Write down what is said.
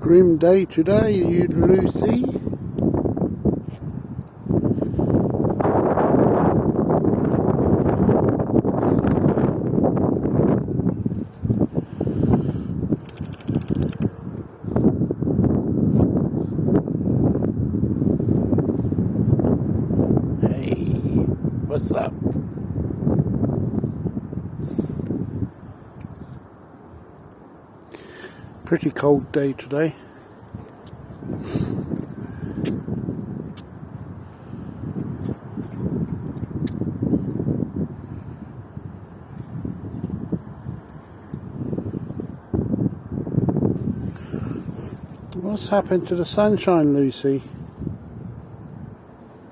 grim day today, you Lucy. Hey, what's up? Pretty cold day today. What's happened to the sunshine, Lucy?